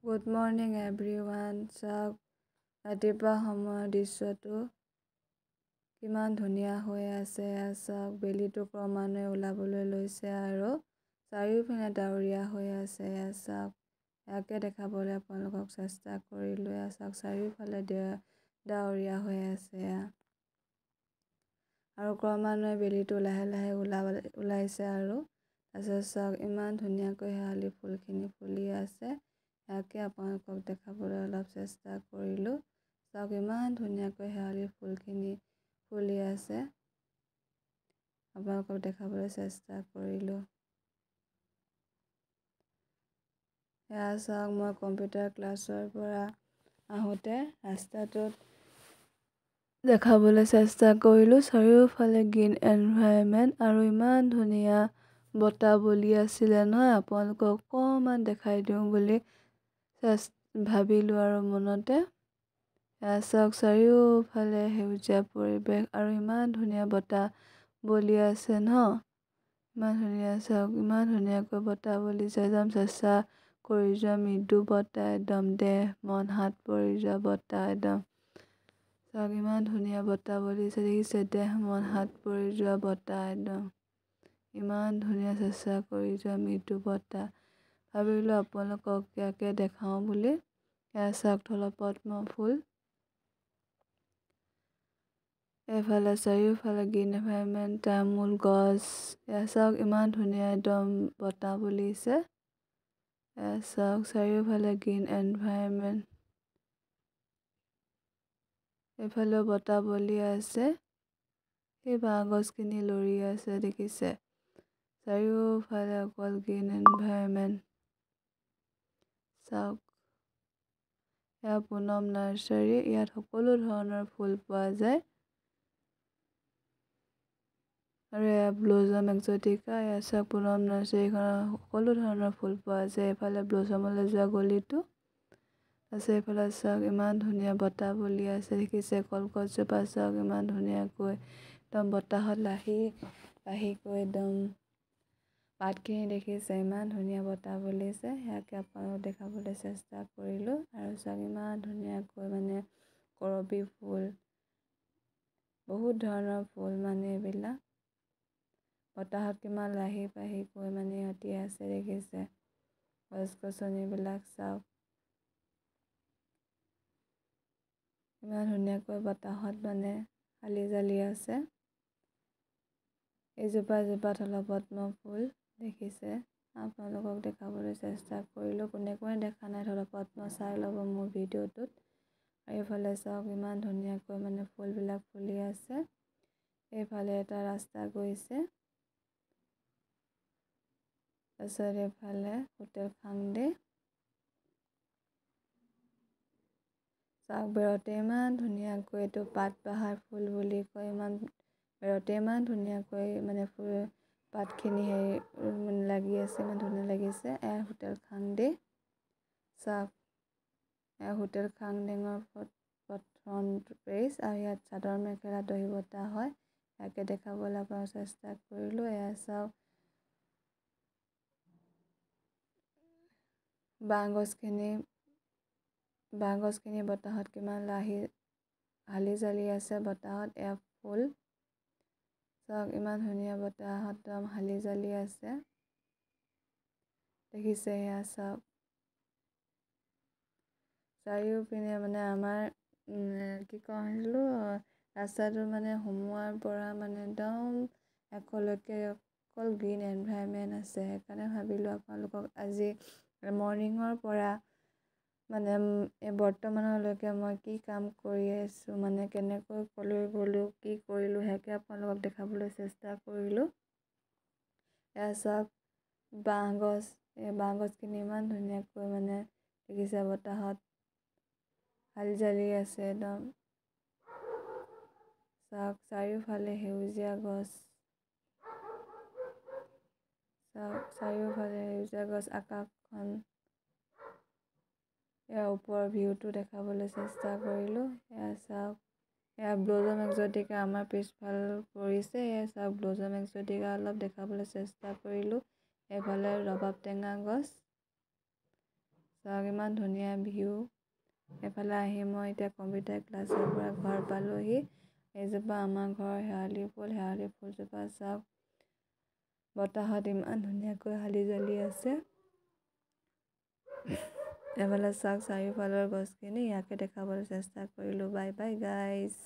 Good morning everyone. চাওক, ৰাতিপুৱা সময়ৰ দৃশ্যটো কিমান ধুনীয়া হৈ আছে। চাওক, বেলিটো ক্ৰমান্বয়ে ওলাবলৈ লৈছে আৰু চাৰিওপিনে ডাৱৰীয়া হৈ আছে। চাওক, ইয়াকে দেখাবলৈ আপোনালোকক চেষ্টা কৰিলোঁ। চাওক, চাৰিওফালে ডাৱৰীয়া হৈ আছে আৰু ক্ৰমান্বয়ে বেলিটো লাহে লাহে ওলাইছে আৰু তাৰপিছত চাওক, ইমান ধুনীয়াকৈ শেৱালি ফুলখিনি ফুলি আছে। ইয়াকে আপোনালোকক দেখাবলৈ অলপ চেষ্টা কৰিলোঁ। চাওক, ইমান ধুনীয়াকৈ শেৱালি ফুলখিনি ফুলি আছে। আপোনালোকক দেখাবলৈ চেষ্টা কৰিলোঁ। এয়া চাওক, মই কম্পিউটাৰ ক্লাছৰ পৰা আহোঁতে ৰাস্তাটোত দেখাবলৈ চেষ্টা কৰিলোঁ। চাৰিওফালে গ্ৰীণ এনভাইৰনমেণ্ট আৰু ইমান ধুনীয়া বতাহ বলি আছিলে নহয়। আপোনালোকক অকণমান দেখাই দিওঁ বুলি ভাবিলোঁ আৰু মনতে। এয়া চাওক, চাৰিওফালে সেউজীয়া পৰিৱেশ আৰু ইমান ধুনীয়া বতাহ বলি আছে ন। ইমান ধুনীয়া, চাওক ইমান ধুনীয়াকৈ বতাহ বলিছে। একদম চেঁচা কৰি যোৱা মৃদু বতাহ, একদম দেহ মন হাত পৰি যোৱা বতাহ একদম। চাওক, ইমান ধুনীয়া বতাহ বলিছে, দেখিছে? দেহ মন হাত পৰি যোৱা বতাহ একদম। ইমান ধুনীয়া চেঁচা কৰি যোৱা মৃদু বতাহ। ভাবিলোঁ আপোনালোকক ইয়াকে দেখাওঁ বুলি। এয়া চাওক, থলপদ্ম ফুল। এইফালে চাৰিওফালে গ্ৰীণ এনভাইৰনমেণ্ট, তামোল গছ। এয়া চাওক, ইমান ধুনীয়া একদম বতাহ বলিছে। এয়া চাওক, চাৰিওফালে গ্ৰীণ এনভাইৰনমেণ্ট। এইফালেও বতাহ বলি আছে। সেই বাঁহ গছখিনি লৰি আছে, দেখিছে? চাৰিওফালে অকল গ্ৰীণ এনভাইৰনমেণ্ট। চাওক, এয়া পুনম নাৰ্চাৰী। ইয়াত সকলো ধৰণৰ ফুল পোৱা যায়। আৰু এয়া ব্লুজম এক্সটিকা। এয়া চাওক, পুনম নাৰ্চাৰীখনত সকলো ধৰণৰ ফুল পোৱা যায়। এইফালে ব্লুজমলৈ যোৱা গলিটো আছে। এইফালে চাওক, ইমান ধুনীয়া বতাহ বলি আছে, দেখিছে? কলগছজোপা চাওক, ইমান ধুনীয়াকৈ একদম বতাহত লাহি গৈ একদম পাতখিনি, দেখিছে? ইমান ধুনীয়া বতাহ বলিছে। ইয়াকে আপোনালোকক দেখাবলৈ চেষ্টা কৰিলোঁ। আৰু চাওক, ইমান ধুনীয়াকৈ কৰবী ফুল, বহুত ধৰণৰ ফুল এইবিলাক বতাহত কিমান লাহি পাহি গৈ সিহঁতি আছে, দেখিছে? গছ গছনিবিলাক চাওক, ইমান ধুনীয়াকৈ বতাহত হালি জালি আছে। এজোপা থলপদ্ম ফুল, দেখিছে? আপোনালোকক দেখাবলৈ চেষ্টা কৰিলোঁ। কোনে দেখা নাই থলপদ্ম, চাই ল'ব মোৰ ভিডিঅ'টোত। আৰু এইফালে চাওক, ইমান ধুনীয়াকৈ ফুলবিলাক ফুলি আছে। এইফালে এটা ৰাস্তা গৈছে। তাৰপিছত এইফালে হোটেল খাংদে। চাওক, বেৰতে ইমান ধুনীয়াকৈ, এইটো পাতবাহাৰ ফুল বুলি কয়। বেৰতে ইমান ধুনীয়াকৈ ফুল পাতখিনি লাগি আছে, ইমান ধুনীয়া লাগিছে। এয়া হোটেল খাংদে। চাওক, এয়া হোটেল খাংদেঙৰ ফ্ৰণ্ট পেজ। আৰু ইয়াত চাদৰ মেখেলা দহি বতা হয়। ইয়াকে দেখাবলৈ আপোনাক চেষ্টা কৰিলোঁ। এয়া চাওক, বাঁহ গছখিনি বতাহত কিমান হালি জালি আছে বতাহত। এয়া ফুল চাওক, ইমান ধুনীয়া বতাহত একদম হালি জালি আছে, দেখিছে? এয়া চাওক, চাৰিওপিনে আমাৰ কি কৈছিলোঁ, ৰাস্তাটো সোমোৱাৰ পৰা একদম এশলৈকে অকল গ্ৰীণ এনভাইৰনমেণ্ট আছে। সেইকাৰণে ভাবিলোঁ আপোনালোকক আজি মৰ্ণিঙৰ পৰা বৰ্তমানলৈকে মই কি কাম কৰি আছোঁ, কেনেকৈ কলৈ গ'লোঁ, কি কৰিলোঁ, সেয়াকে আপোনালোকক দেখাবলৈ চেষ্টা কৰিলোঁ। এয়া চাওক, বাঁহ গছখিনি ইমান ধুনীয়াকৈ দেখিছে? বতাহত হালি জালি আছে একদম। চাওক, চাৰিওফালে সেউজীয়া গছ। চাওক, চাৰিওফালে সেউজীয়া গছ। আকাশখন, এয়া ওপৰৰ ভিউটো দেখাবলৈ চেষ্টা কৰিলোঁ। এয়া চাওক, এয়া ব্লুজম এক্সটিকা আমাৰ পিছফাল পৰিছে। এয়া চাওক, ব্লুজম এক্সটিকা অলপ দেখাবলৈ চেষ্টা কৰিলোঁ। এইফালে ৰবাব টেঙা গছ। চাওক ইমান ধুনীয়া ভিউ। এফালে আহি মই এতিয়া কম্পিউটাৰ ক্লাছৰ পৰা ঘৰ পালোহি। এইজোপা আমাৰ ঘৰৰ শেৱালি ফুলজোপা চাওক, বতাহত ইমান ধুনীয়াকৈ হালি জালি আছে। এফালে চাওক চাৰিওফালৰ গছখিনি, ইয়াকে দেখাবলৈ চেষ্টা কৰিলোঁ। Bye bye guys.